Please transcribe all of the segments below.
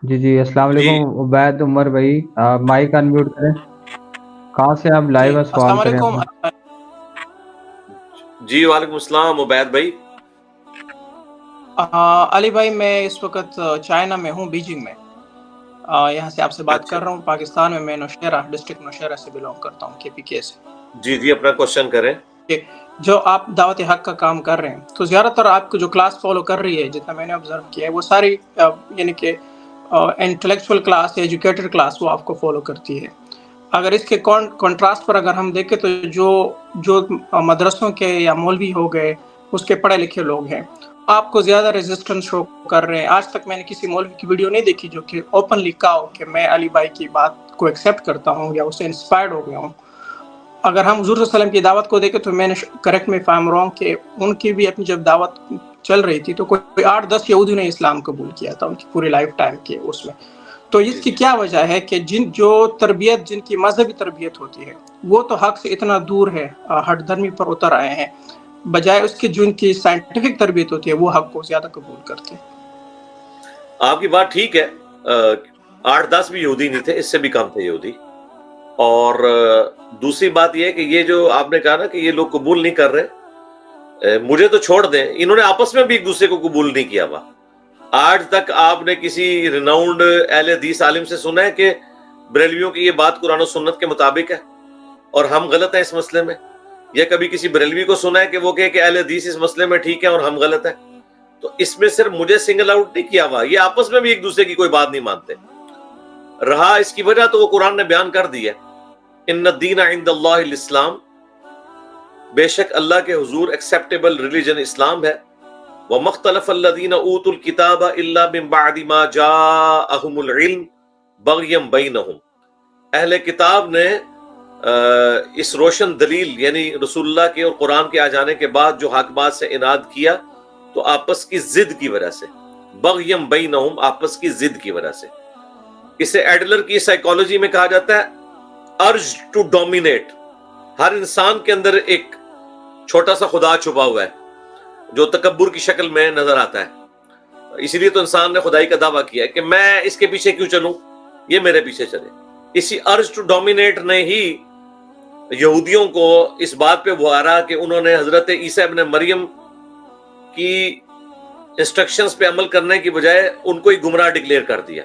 جی جی السلام جی علیکم عبید عمر بھائی، مائک انمیوٹ کریں۔ کہاں سے آپ جی لائیو ہے؟ سوال السلام کریں علیکم۔ اپنا۔ جی وعلیکم السلام عبید بھائی۔ علی بھائی، میں اس وقت چائنا میں ہوں، بیجنگ میں۔ یہاں سے آپ سے بات اچھا کر رہا ہوں پاکستان میں نوشہرہ ڈسٹرکٹ نوشہرہ سے بلونگ کرتا ہوں، KPK سے۔ جی جی اپنا کوشچن کریں۔ جو آپ دعوت حق کا کام کر رہے ہیں تو زیادہ تر آپ کو جو کلاس فالو کر رہی ہے، جتنا میں نے آبزرو کیا ہے، وہ ساری یعنی کہ انٹلیکچوئل کلاس یا ایجوکیٹڈ کلاس وہ آپ کو فالو کرتی ہے۔ اگر اس کے کنٹراسٹ پر اگر ہم دیکھیں تو جو مدرسوں کے یا مولوی ہو گئے، اس کے پڑھے لکھے لوگ ہیں، آپ کو زیادہ ریزسٹنس شو کر رہے ہیں۔ آج تک میں نے کسی مولوی کی ویڈیو نہیں دیکھی جو کہ اوپنلی کہا ہو کہ میں علی بھائی کی بات کو ایکسیپٹ کرتا ہوں یا اس سے انسپائرڈ ہو گیا ہوں۔ اگر ہم حضور صلی اللہ علیہ وسلم کی دعوت کو دیکھیں تو میں نے correct me if I am wrong کہ ان کی بھی اپنی جب دعوت چل رہی تھی تو کوئی 8-10 یہودیوں نے اسلام قبول کیا تھا ان کی پوری لائف ٹائم کے اس میں۔ تو اس جی کی جی کیا وجہ ہے کہ جن کی مذہبی تربیت ہوتی ہے وہ تو حق سے اتنا دور ہے، ہٹ دھرمی پر اتر آئے ہیں، بجائے اس کی جو ان کی سائنٹیفک تربیت ہوتی ہے وہ حق کو زیادہ قبول کرتے ہیں۔ آپ کی بات ٹھیک ہے، 8-10 بھی یہودی نہیں تھے، اس سے بھی کم تھے یہودی۔ اور دوسری بات یہ ہے کہ یہ جو آپ نے کہا نا کہ یہ لوگ قبول نہیں کر رہے، مجھے تو چھوڑ دیں، انہوں نے آپس میں بھی ایک دوسرے کو قبول نہیں کیا ہوا۔ آج تک آپ نے کسی ریناؤنڈ اہل حدیث عالم سے سنا ہے کہ بریلویوں کی یہ بات قرآن و سنت کے مطابق ہے اور ہم غلط ہیں اس مسئلے میں؟ یا کبھی کسی بریلوی کو سنا ہے کہ وہ کہے کہ اہل حدیث اس مسئلے میں ٹھیک ہے اور ہم غلط ہیں؟ تو اس میں صرف مجھے سنگل آؤٹ نہیں کیا ہوا، یہ آپس میں بھی ایک دوسرے کی کوئی بات نہیں مانتے۔ رہا اس کی وجہ تو وہ قرآن نے بیان کر دی ہے، ان الدین عند اللہ الاسلام، بے شک اللہ کے حضور ایکسیپٹیبل ریلیجن اسلام ہے۔ وَمَا اخْتَلَفَ الَّذِينَ أُوتُوا الْكِتَابَ إِلَّا مِن بَعْدِ مَا جَاءَهُمُ الْعِلْمُ بَغْيًا بَيْنَهُمْ، اہل کتاب نے اس روشن دلیل یعنی رسول اللہ کے اور قرآن کے آ جانے کے بعد جو حق بات سے عناد کیا تو آپس کی ضد کی وجہ سے، بغیم بینہم، آپس کی ضد کی وجہ سے۔ اسے ایڈلر کی سائیکالوجی میں کہا جاتا ہے ارج ٹو ڈومینیٹ۔ ہر انسان کے اندر ایک چھوٹا سا خدا چھپا ہوا ہے جو تکبر کی شکل میں نظر آتا ہے، اسی لیے تو انسان نے خدائی کا دعویٰ کیا ہے کہ میں اس کے پیچھے کیوں چلوں، یہ میرے پیچھے چلے۔ اسی ارج ٹو ڈومینیٹ نے ہی یہودیوں کو اس بات پہ ابھارا کہ انہوں نے حضرت عیسیٰ ابن مریم کی انسٹرکشنز پہ عمل کرنے کی بجائے ان کو ہی گمراہ ڈکلیئر کر دیا۔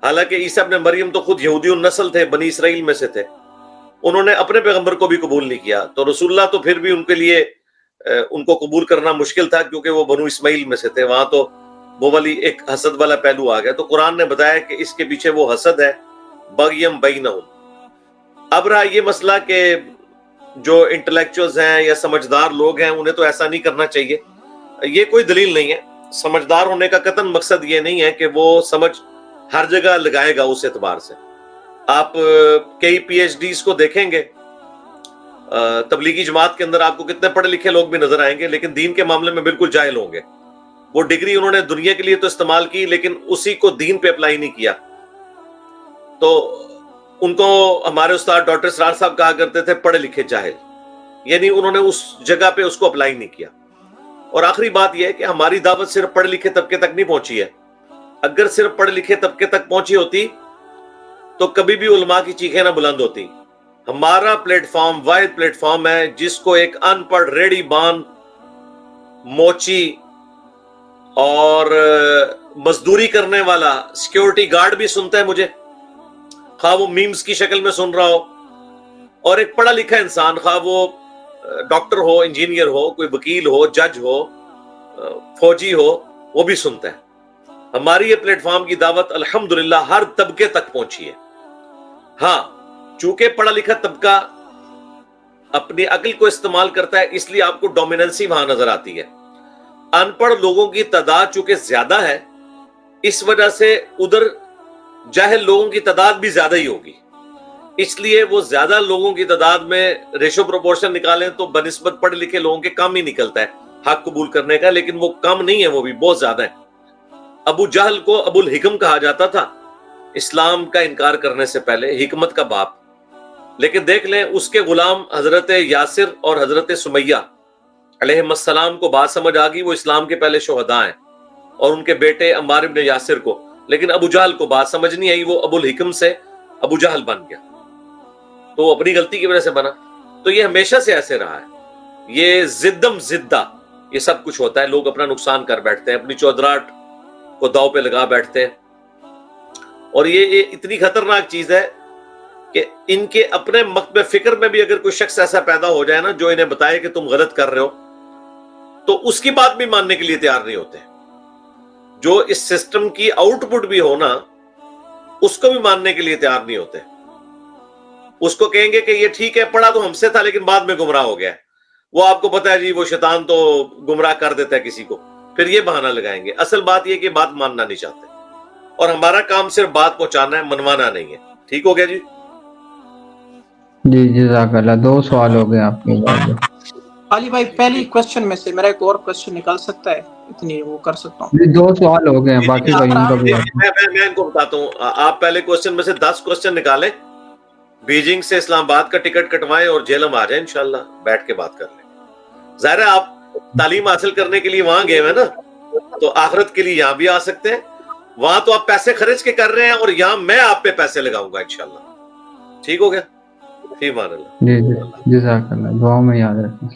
حالانکہ عیسیٰ ابن مریم تو خود یہودی النسل تھے، بنی اسرائیل میں سے تھے، انہوں نے اپنے پیغمبر کو بھی قبول نہیں کیا، تو رسول اللہ تو پھر بھی ان کے لیے ان کو قبول کرنا مشکل تھا کیونکہ وہ بنو اسماعیل میں سے تھے، وہاں تو وہ والی ایک حسد والا پہلو آ گیا۔ تو قرآن نے بتایا کہ اس کے پیچھے وہ حسد ہے، بغیم بینہم۔ اب رہا یہ مسئلہ کہ جو انٹلیکچوئلز ہیں یا سمجھدار لوگ ہیں انہیں تو ایسا نہیں کرنا چاہیے، یہ کوئی دلیل نہیں ہے۔ سمجھدار ہونے کا قطعاً مقصد یہ نہیں ہے کہ وہ سمجھ ہر جگہ لگائے گا اس اعتبار سے۔ آپ کئی PhDs کو دیکھیں گے، تبلیغی جماعت کے اندر آپ کو کتنے پڑھے لکھے لوگ بھی نظر آئیں گے لیکن دین کے معاملے میں بالکل جاہل ہوں گے۔ وہ ڈگری انہوں نے دنیا کے لیے تو استعمال کی لیکن اسی کو دین پہ اپلائی نہیں کیا۔ تو ان کو ہمارے استاد ڈاکٹر اسرار صاحب کہا کرتے تھے پڑھے لکھے جاہل، یعنی انہوں نے اس جگہ پہ اس کو اپلائی نہیں کیا۔ اور آخری بات یہ ہے کہ ہماری دعوت صرف پڑھے لکھے طبقے تک نہیں پہنچی ہے، اگر صرف پڑھے لکھے طبقے تک پہنچی ہوتی تو کبھی بھی علماء کی چیخیں نہ بلند ہوتی۔ ہمارا پلیٹ فارم واحد پلیٹ فارم ہے جس کو ایک ان پڑھ ریڑی بان موچی اور مزدوری کرنے والا سیکیورٹی گارڈ بھی سنتا ہے مجھے، خواہ وہ میمز کی شکل میں سن رہا ہو، اور ایک پڑھا لکھا انسان خواہ وہ ڈاکٹر ہو، انجینئر ہو، کوئی وکیل ہو، جج ہو، فوجی ہو، وہ بھی سنتا ہے۔ ہماری یہ پلیٹ فارم کی دعوت الحمدللہ ہر طبقے تک پہنچی ہے۔ ہاں چونکہ پڑھا لکھا طبقہ اپنی عقل کو استعمال کرتا ہے اس لیے آپ کو ڈومیننسی وہاں نظر آتی ہے۔ ان پڑھ لوگوں کی تعداد چونکہ زیادہ ہے اس وجہ سے ادھر جاہل لوگوں کی تعداد بھی زیادہ ہی ہوگی، اس لیے وہ زیادہ لوگوں کی تعداد میں ریشو پروپورشن نکالیں تو بنسبت پڑھے لکھے لوگوں کے کم ہی نکلتا ہے حق قبول کرنے کا، لیکن وہ کم نہیں ہے، وہ بھی بہت زیادہ ہے۔ ابو جہل کو ابو الحکم کہا جاتا تھا اسلام کا انکار کرنے سے پہلے، حکمت کا باپ، لیکن دیکھ لیں اس کے غلام حضرت یاسر اور حضرت سمیہ علیہ السلام کو بات سمجھ آ گئی، وہ اسلام کے پہلے شہداء ہیں، اور ان کے بیٹے عمار ابن یاسر کو، لیکن ابو جہل کو بات سمجھ نہیں آئی، وہ ابو الحکم سے ابو جہل بن گیا، تو وہ اپنی غلطی کی وجہ سے بنا. تو یہ ہمیشہ سے ایسے رہا ہے، یہ زدم زدہ یہ سب کچھ ہوتا ہے. لوگ اپنا نقصان کر بیٹھتے ہیں، اپنی چودراہٹ کو داؤ پہ لگا بیٹھتے ہیں، اور یہ اتنی خطرناک چیز ہے کہ ان کے اپنے مکتب فکر میں بھی اگر کوئی شخص ایسا پیدا ہو جائے نا جو انہیں بتائے کہ تم غلط کر رہے ہو، تو اس کی بات بھی ماننے کے لیے تیار نہیں ہوتے. جو اس سسٹم کی آؤٹ پٹ بھی ہو نا، اس کو بھی ماننے کے لیے تیار نہیں ہوتے. اس کو کہیں گے کہ یہ ٹھیک ہے، پڑھا تو ہم سے تھا لیکن بعد میں گمراہ ہو گیا. وہ آپ کو پتا ہے جی، وہ شیطان تو گمراہ کر دیتا ہے کسی کو، پھر یہ بہانہ لگائیں گے. اصل بات یہ کہ بات ماننا نہیں چاہتے، اور ہمارا کام صرف بات پہنچانا ہے، منوانا نہیں ہے. ٹھیک ہو گیا جی؟ جی جزاک اللہ. 2 سوال ہو گئے آپ کے بعد. علی بھائی پہلی کوشچن میں سے میرا ایک اور کوشچن نکال سکتا ہے؟ اتنی وہ کر سکتا ہوں. جی 2 سوال ہو گئے ہیں، باقی بھائیوں کا بھی. میں ان کو بتاتا ہوں. آپ پہلے کوشچن میں سے 10 کوشچن نکالیں، بیجنگ سے اسلام آباد کا ٹکٹ کٹوائیں اور جیلم آ جائیں، انشاءاللہ بیٹھ کے بات کر لیں. ظاہر ہے آپ تعلیم حاصل کرنے کے لیے وہاں گئے ہیں نا، تو آخرت کے لیے یہاں بھی آ سکتے ہیں. وہاں تو آپ پیسے خرچ کے کر رہے ہیں، اور یہاں میں آپ پہ پیسے لگاؤں گا انشاءاللہ. ٹھیک ہو گیا؟ فی امان اللہ. جی جزاک اللہ. دعاؤں میں یاد رکھیں.